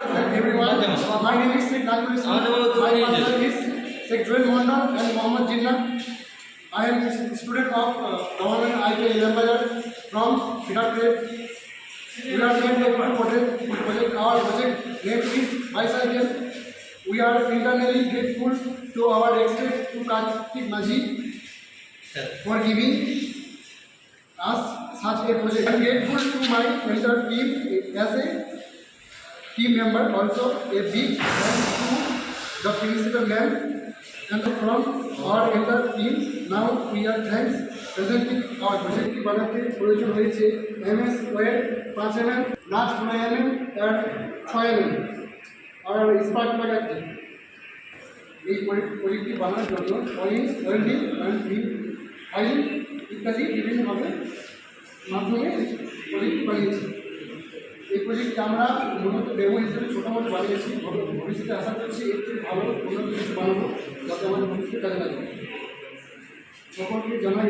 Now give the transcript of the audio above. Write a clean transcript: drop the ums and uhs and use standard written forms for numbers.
Everyone, my name is Sheikh Nazrul Islam. My father is Sheikh Joel Mondal and Mohammad Jinnah. I am a student of Government ITI Lambajar from Siddharth. We are doing a project. Our project name is Bicycle. We are internally grateful to our expert to Kartik Maji for giving us such a project. I am grateful to my entire team as a team member, also a big thanks to the principal ma'am and from our entire team. Now we are thanks presenting our project की बनाते प्रयोजन হয়েছে MS ওয়েট 5 mm nut 9 mm আর 6 mm আর spark লাগাতে এই প্রজেক্টটি বানানোর জন্য অয়েল ওয়েল্ডিং এন্ড ফাইল ইত্যাদি বিভিন্ন ভাবে মাধ্যমে প্রজেক্ট বানিয়েছি। এই প্রজেক্টটা আমরা মূলত ডেমো হিসেবে ছোটো মোটো বানিয়েছি। ভবিষ্যতে আশা করছি এর থেকে ভালো উন্নত কিছু বানাবো যাতে আমাদের ভবিষ্যতে কাজে লাগবে। সকলকে জানাই